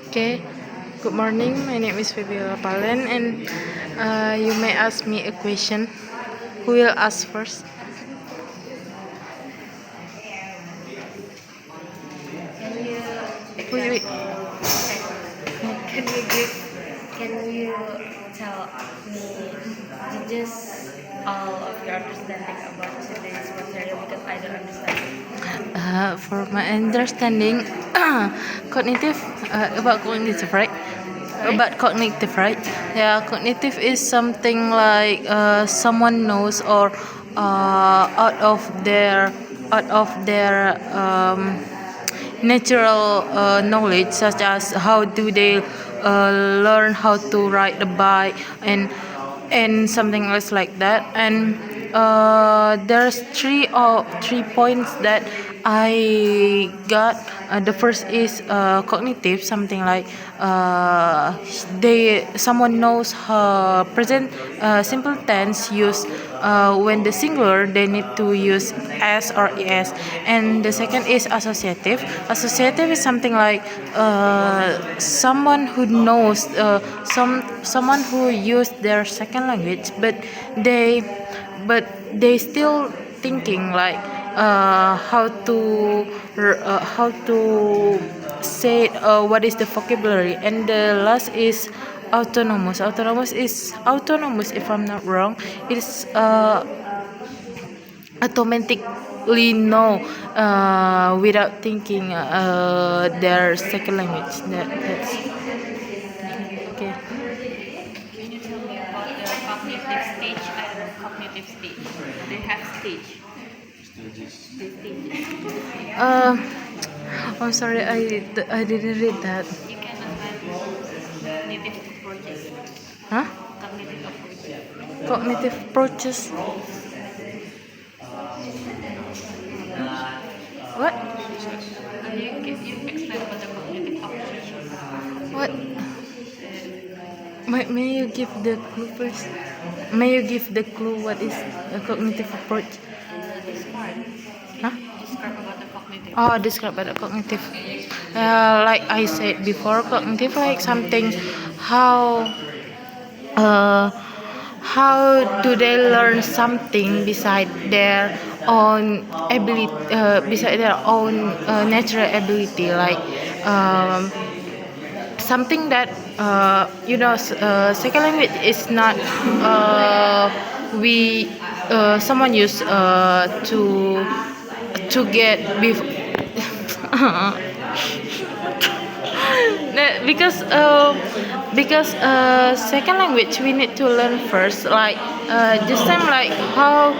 Okay, good morning. My name is Fabiola Palen, and you may ask me a question. Who will ask first? Can you Wait. can you give can you tell me just all of your understanding about today's material because I don't understand. For my understanding, cognitive about cognitive, right? About cognitive, right? Yeah, cognitive is something like someone knows or out of their natural knowledge, such as how do they learn how to ride the bike and something else like that. And there's three points that I got. The first is cognitive, something like someone knows present simple tense use when the singular they need to use s or es. And the second is associative. Associative is something like someone who knows someone who use their second language, they but they still thinking like how to say what is the vocabulary. And the last is autonomous. Autonomous, if I'm not wrong. It's automatically know without thinking their second language. That's okay. Can you tell me about the cognitive stage and cognitive stage? They have stage. The stages. uh, I'm sorry, I didn't read that. You can understand cognitive approaches. Huh? Cognitive approaches. Cognitive approaches. What? You explain about the cognitive approaches. What? May you give the clue first? May you give the clue what is a cognitive approach? Describe. Huh? Describe about the cognitive. Oh, describe the cognitive. Like I said before, cognitive like something how uh, how do they learn something beside their own ability, beside their own natural ability, like um, something that second language is not we someone use to get because second language we need to learn first, like this time, like how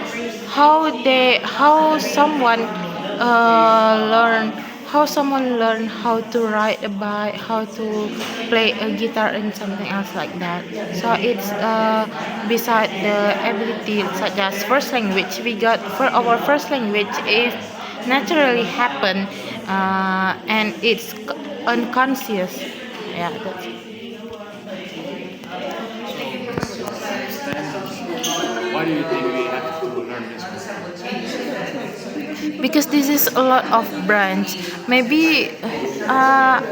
someone learn how to ride a bike, how to play a guitar and something else like that. So it's beside the ability, such as first language we got. For our first language is naturally happen, and it's unconscious. Yeah, that's it. Why do you think we have to learn this Because this is a lot of branch. Maybe I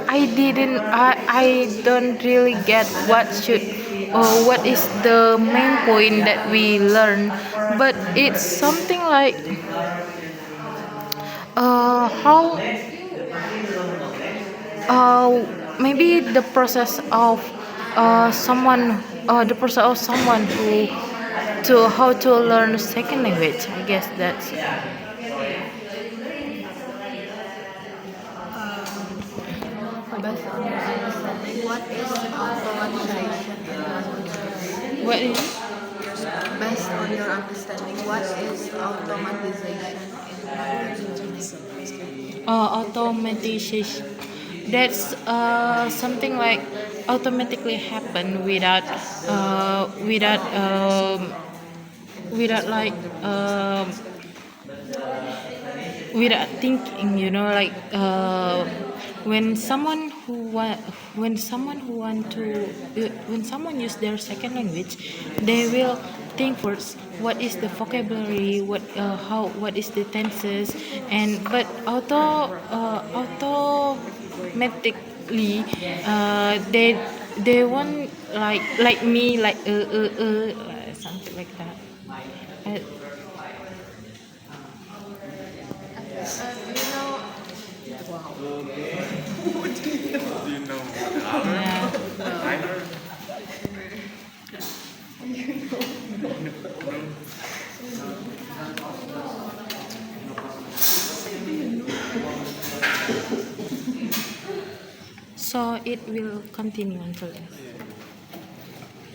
don't really get what is the main point that we learn, but it's something like how maybe the process of someone who to how to learn a second language. I guess that's Based on your understanding, what is automatization in language? what is Based on your understanding, what is automatization in language? automatization. That's something like automatically happen without like without thinking, like when someone who want when someone use their second language, they will think first what is the vocabulary, what is the tenses. And but automatic immediately they want like me like something like that. Uh, Do you know the yeah. timer? So it will continue until S.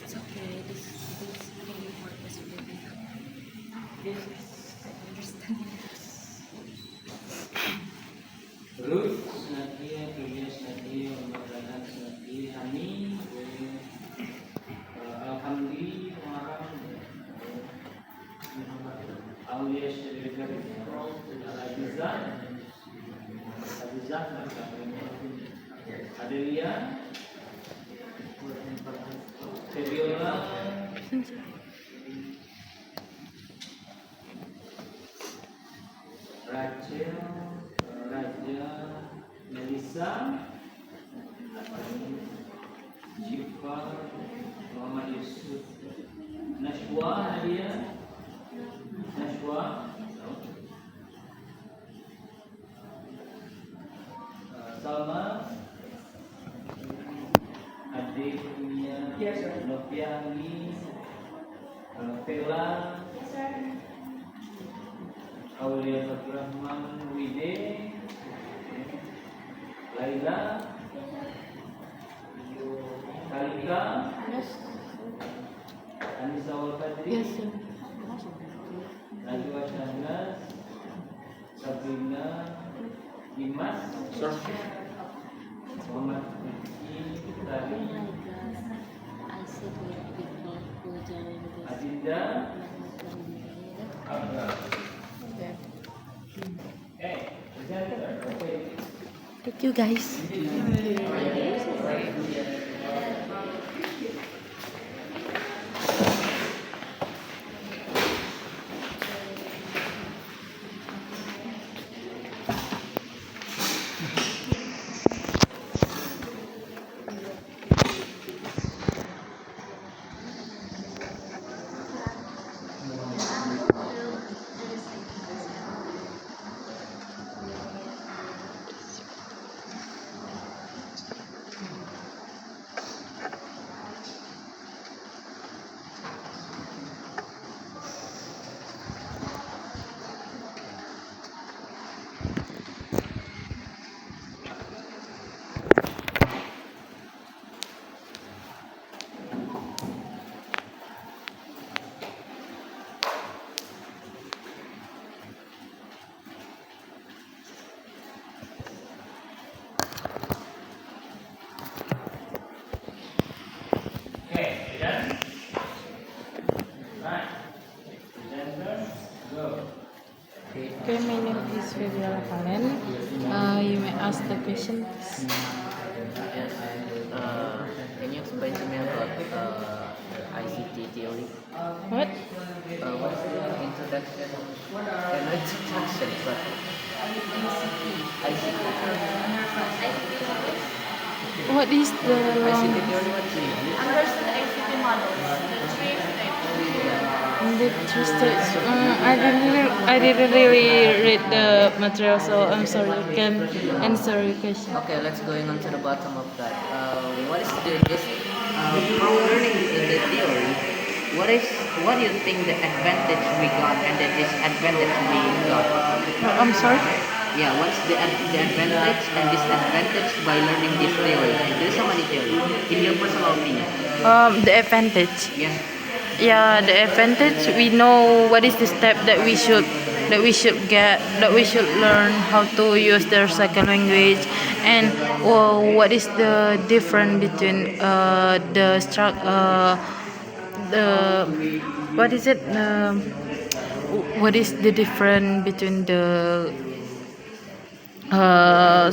It's okay. This only part is really understand. Terus nanti tulis nanti pemakanan nanti hani alhamdulillah alias dari Abizah Adelia Febiola Rachel Raja Melissa Syifa Muhammad Yusuf Nashwa Nadia Nashwa Salma adik punya Noviani Vela Aulia Abdurrahman Wide Laila Kalika Anissa Walfadri Yes, sir. Najwa Syahnas Sabrina Dimas Sir. Muhammad Rizki Tari I said with people who join this Adinda Abra presenter okay. Thank you guys. Okay, done? Right. Presenter, go. Okay, my name is Febiola Valen. You may ask the question, please. Yes. Can you explain to me about ICT theory? What? What is the introduction? Not introduction, but ICT. What is the ICT theory, what do you mean? understand ICT models, the three the three stages? I didn't really read the material, so I'm sorry. You can answer your question. Okay, let's going on to the bottom of that. What is from learning the theory? What do you think the advantage we got and the disadvantage we got? I'm sorry. Yeah, what's the advantage and disadvantage by learning this theory? There's so many theory. In your personal opinion, The advantage. yeah. Yeah, the advantage, we know what is the step that we should get, that we should learn how to use their second language, and what is the difference between the what is it what is the difference between the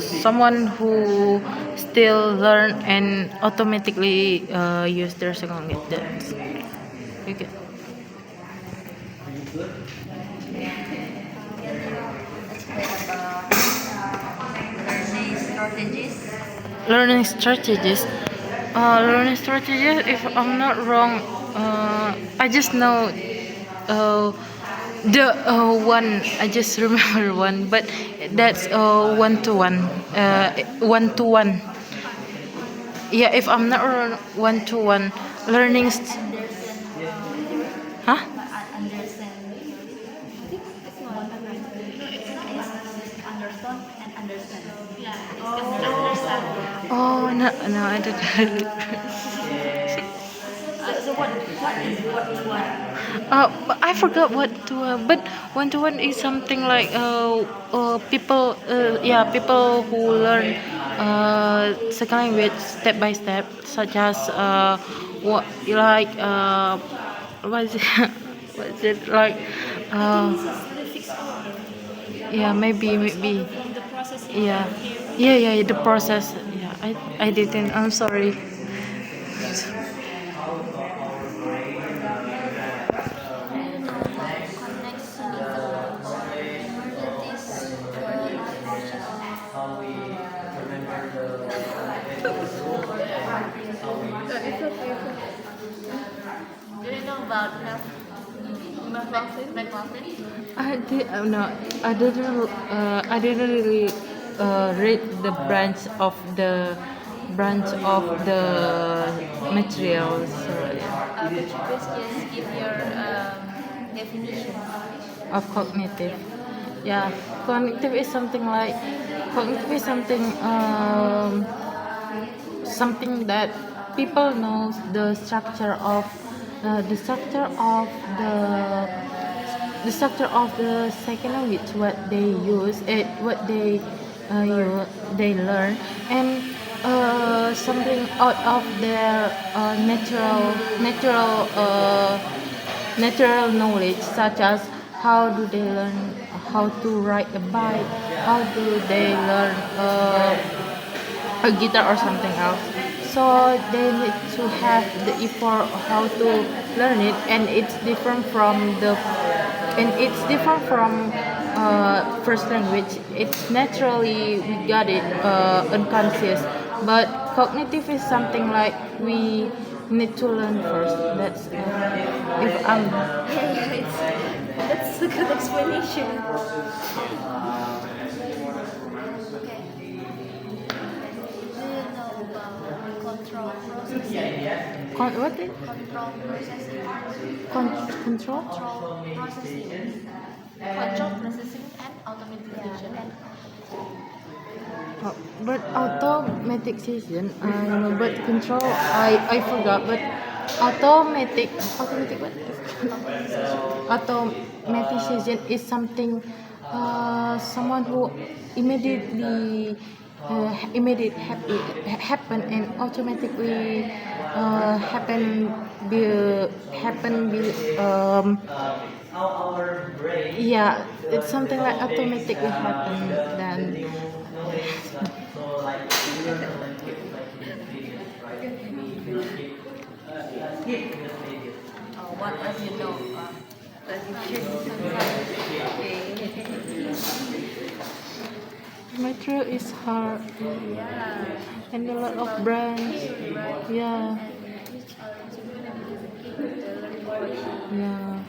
someone who still learn and automatically use their second language. That's okay. explain about learning strategies learning strategies. Learning strategies. If I'm not wrong, I just know the one. I just remember one, but that's one to one. One to one. Yeah, if I'm not wrong, one to one learning. Huh? Understand. It's not understand and understand. Yeah, it's understand. Oh no, no, I didn't. So what is what? But I forgot what to. But one to one is something like people. Yeah, people who learn second language step by step, such as what like what is it? What is it like? Uh, yeah, maybe. From the processing. Yeah, yeah. The process. Yeah, I didn't. I'm sorry. Do you know about McLaughlin? No, I didn't really read the branch of the materials. So, yeah. Could you please just give your definition? Of cognitive. Yeah, cognitive is something like cognitive is something that people know the structure of the structure of the second language, what they use it, what they learn, and something out of their natural knowledge, such as how do they learn how to ride a bike, how do they learn a guitar or something else. So they need to have the effort how to learn it, and it's different from first language. It's naturally we got it unconscious, but cognitive is something like we need to learn first. That's if I'm That's a good explanation. Do you know about control processing? what is Control processing. control. Control processing and automation. But automatic decision, I know, but control, I forgot. But automatic what? Automatic decision is something, someone who immediately happen and automatically happen be yeah, it's something like automatically happen then. What else you know? Metro is hard Yeah. and a lot of brands. Yeah, yeah.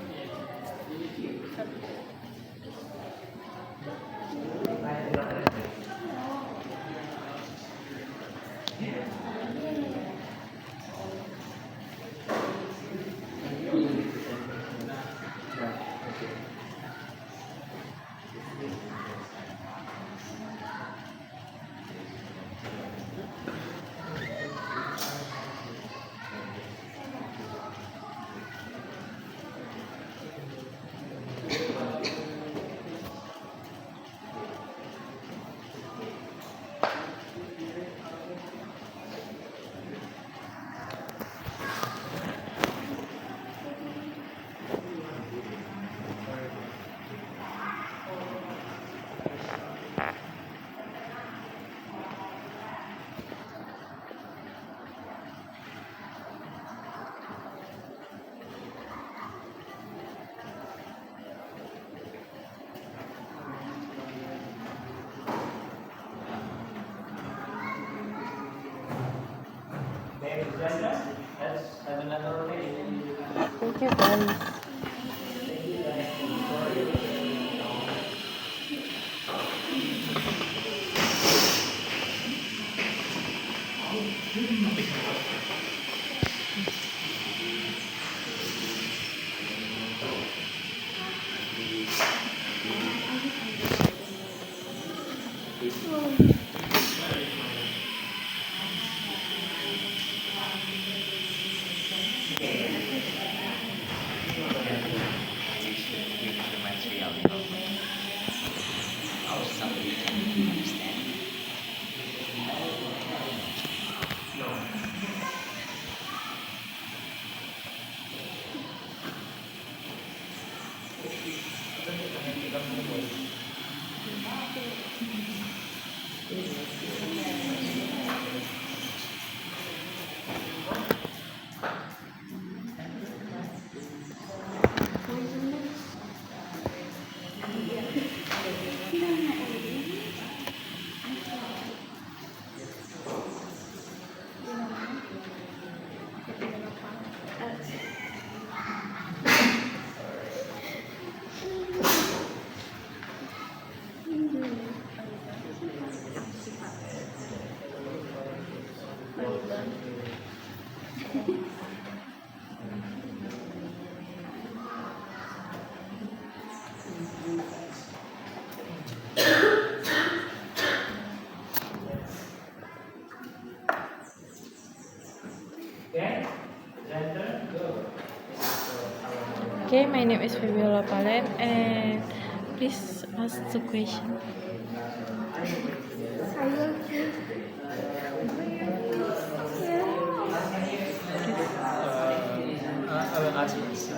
Okay, presenter. Let's have another rotation. Thank you, guys. With the material, how somebody can understand. Okay, presenter, go. Okay, my name is Fabiola Palen, and please ask the question. I will ask this.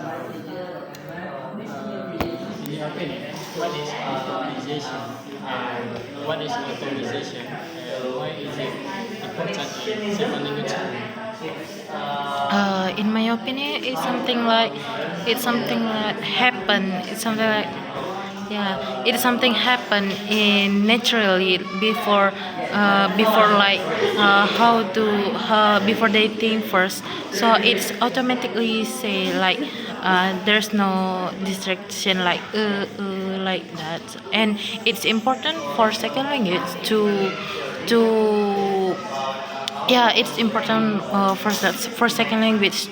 In your opinion, what is organization and what is authorization and why is it important in second language school? In my opinion, it's something like happen. It's something like yeah, it's something happen in naturally before like before they think first. So it's automatically say like there's no distraction like that, and it's important for second language to yeah, it's important for second language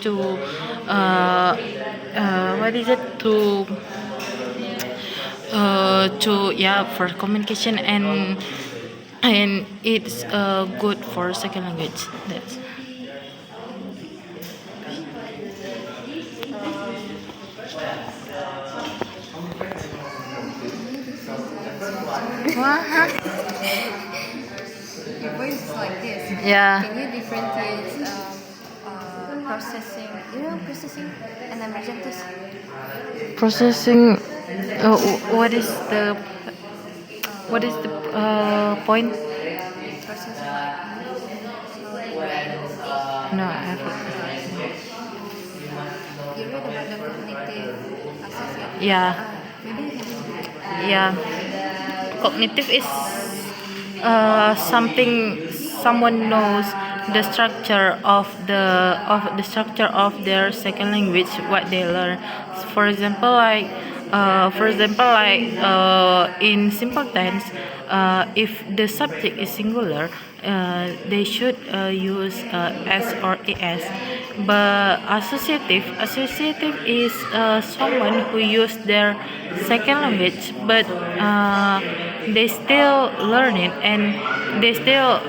what is it to yeah, for communication, and it's good for second language. That's Your voice is like this. yeah. Can you differentiate processing, processing and emergentes? Processing. What is the point? Processing like No, I have. you read about the cognitive associate. Yeah. Maybe you can explain. Yeah, cognitive is something someone knows the structure of their second language, what they learn. For example like in simple tense, if the subject is singular, they should use s or es. But associative is someone who use their second language, but they still learn it, and they still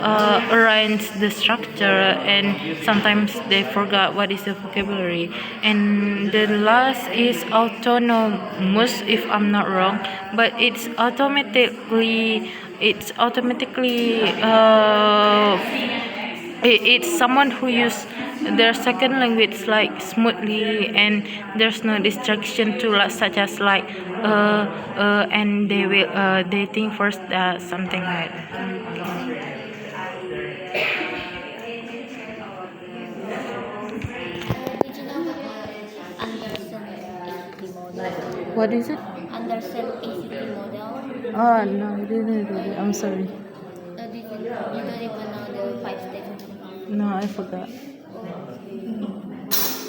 arrange the structure, and sometimes they forgot what is the vocabulary. And the last is autonomous, if I'm not wrong, but it's automatically it's someone who use their second language like smoothly, and there's no distraction to such as like and they think first something like that. Did you know about the Anderson ACT model? What is it? Anderson ACT model? Oh no, I didn't do it. I'm sorry. You don't even know the 5 steps? No, I forgot.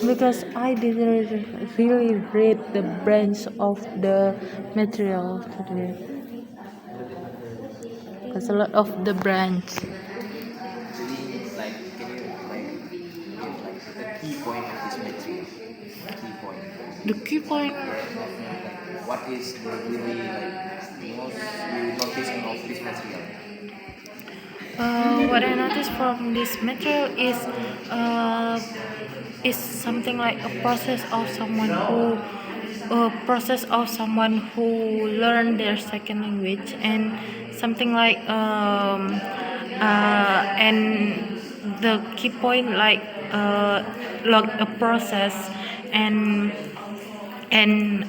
because I didn't really read the branch of the material today. There's a lot of the branch. Really, like, can you like give like the key point of this material? Key point. The key point. Like, what is the really like most you noticing of this material? What I noticed from this material is something like a process of someone who learned their second language, and something and the key point like a process, and and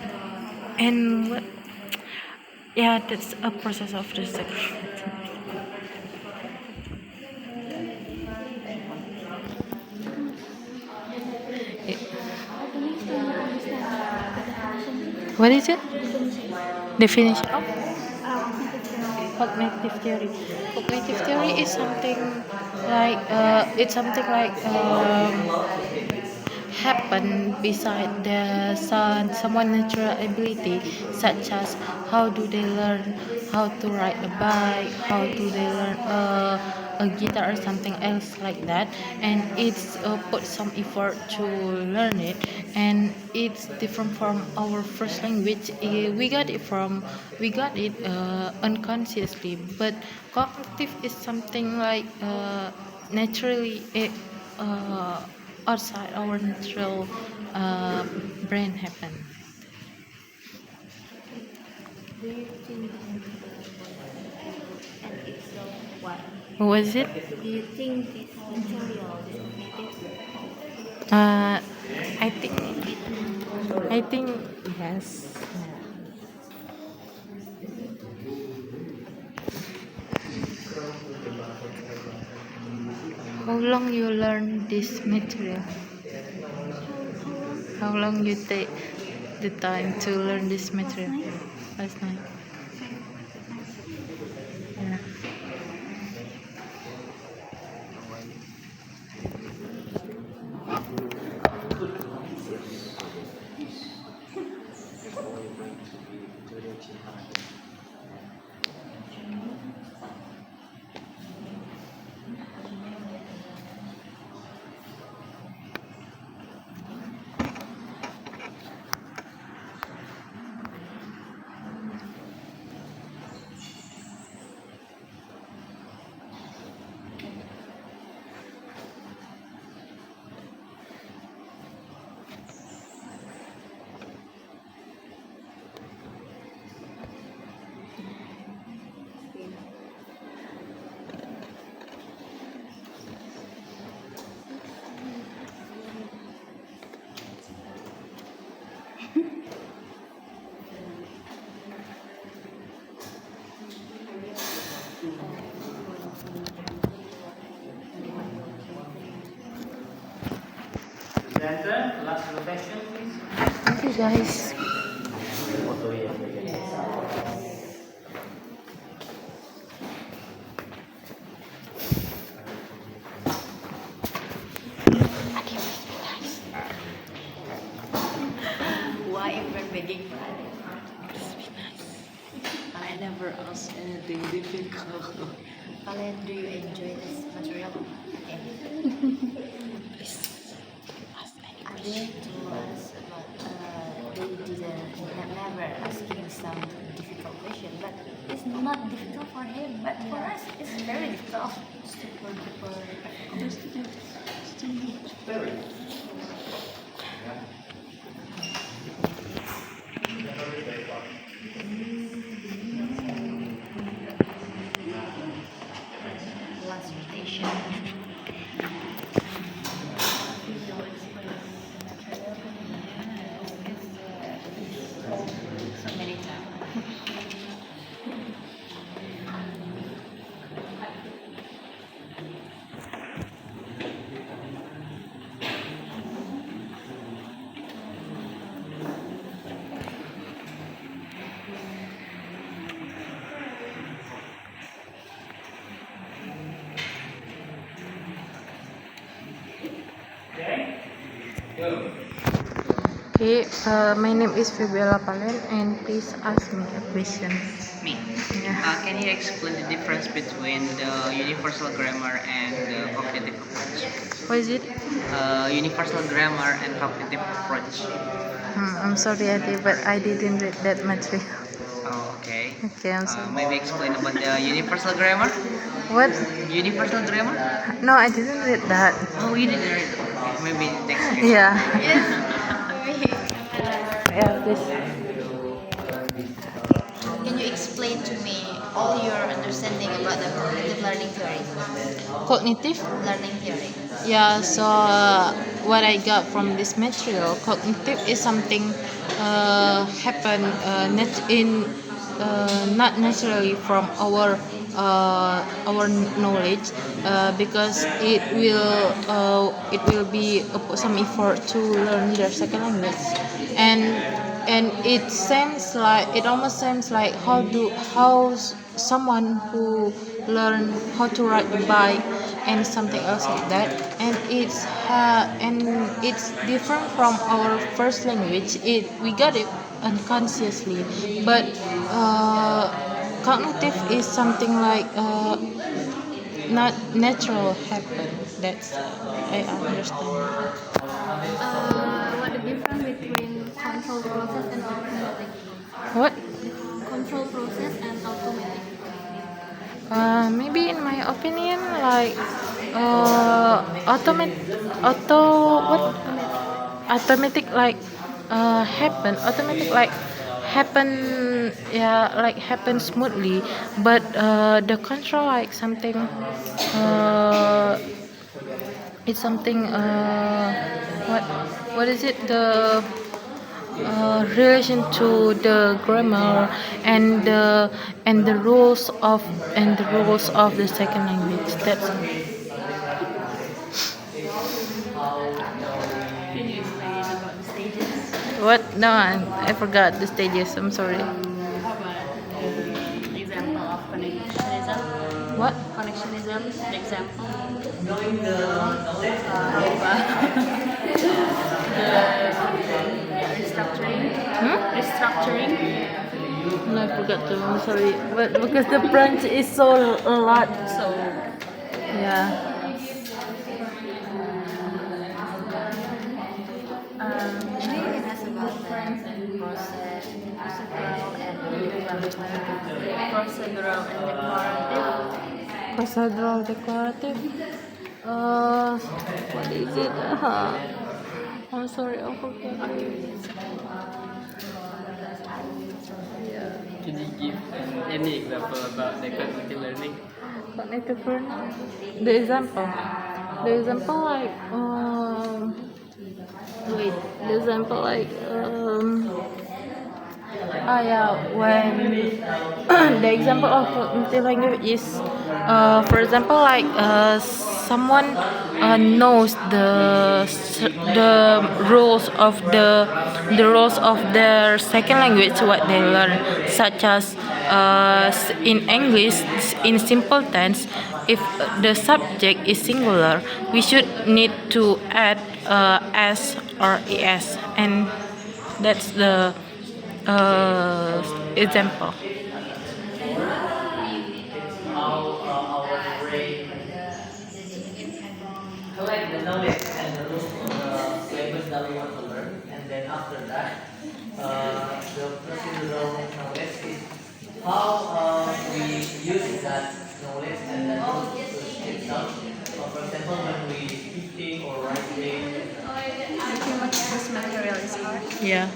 and what, yeah, that's a process of the second. What is it? Definition of cognitive theory. Cognitive theory is something happen beside the someone natural ability, such as how do they learn how to ride a bike, how do they learn a guitar or something else like that, and it's put some effort to learn it, and it's different from our first language. We got it unconsciously, but cognitive is something naturally uh, outside our natural brain happen. Do you think and if so, why? What was it? Do you think this material is cognitive? Uh, I think yes. How long you learn this material? How long you take the time to learn this material? Last night. Yeah. Presenter, last rotation, please. Thank you, guys. Why even begging for it? I never asked anything difficult. Kalian, do you enjoy this material? Okay. Are they told us about they didn't never asking some difficult question, but it's not difficult for him, but for us it's very difficult. Last rotation. So many times. Okay, my name is Fibiola Palen, and please ask me a question. Me. Yeah. Can you explain the difference between the universal grammar and the cognitive approach? What is it? Universal grammar and cognitive approach. I'm sorry, Adi, but I didn't read that material. Oh, okay. Okay, I'm sorry. Maybe explain about the universal grammar. What? Universal grammar? No, I didn't read that. Oh, you didn't read it. Okay, maybe next question. Yeah. Maybe. Yeah, please. Can you explain to me all your understanding about the cognitive learning theory? Cognitive? Learning theory. Yeah, so what I got from this material, cognitive is something happen not naturally from our knowledge, because it will be put some effort to learn their second language, and it almost seems like someone who learn how to ride the bike and something else like that, and it's different from our first language. We got it unconsciously, but cognitive is something like not natural happen. That's I understand. What the difference between control process and automatic? What? Control process and automatic. Maybe in my opinion, like automatic like happen, yeah, like happen smoothly, but the control like something it's something what is it, the relation to the grammar and the rules of the second language. That's Can you explain about the stages? what. No, I forgot the stages. I'm sorry. How about example of connectionism? What? Connectionism, the example. Restructuring. Restructuring. No, I forgot to. I'm sorry, but because the branch is so a lot. So Yeah. Can you ask about the procedural and declarative. Procedural declarative. What is it? I'm sorry, I forgot it. Can you give any example about the cognitive learning? Cognitive learning. The example. Like wait. The example like yeah, when the example of cognitive language is for example like someone knows the rules of their second language what they learn, such as in English, in simple tense, if the subject is singular, we should need to add s or es, and that's the example. Collect the knowledge and the rules of the language that we want to learn, and then after that, the procedural knowledge is how we use that knowledge and then rules to teach them. For example, when we speaking or writing. This material is hard. Yeah,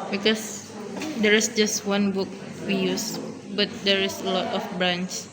because there is just one book we use, but there is a lot of branch.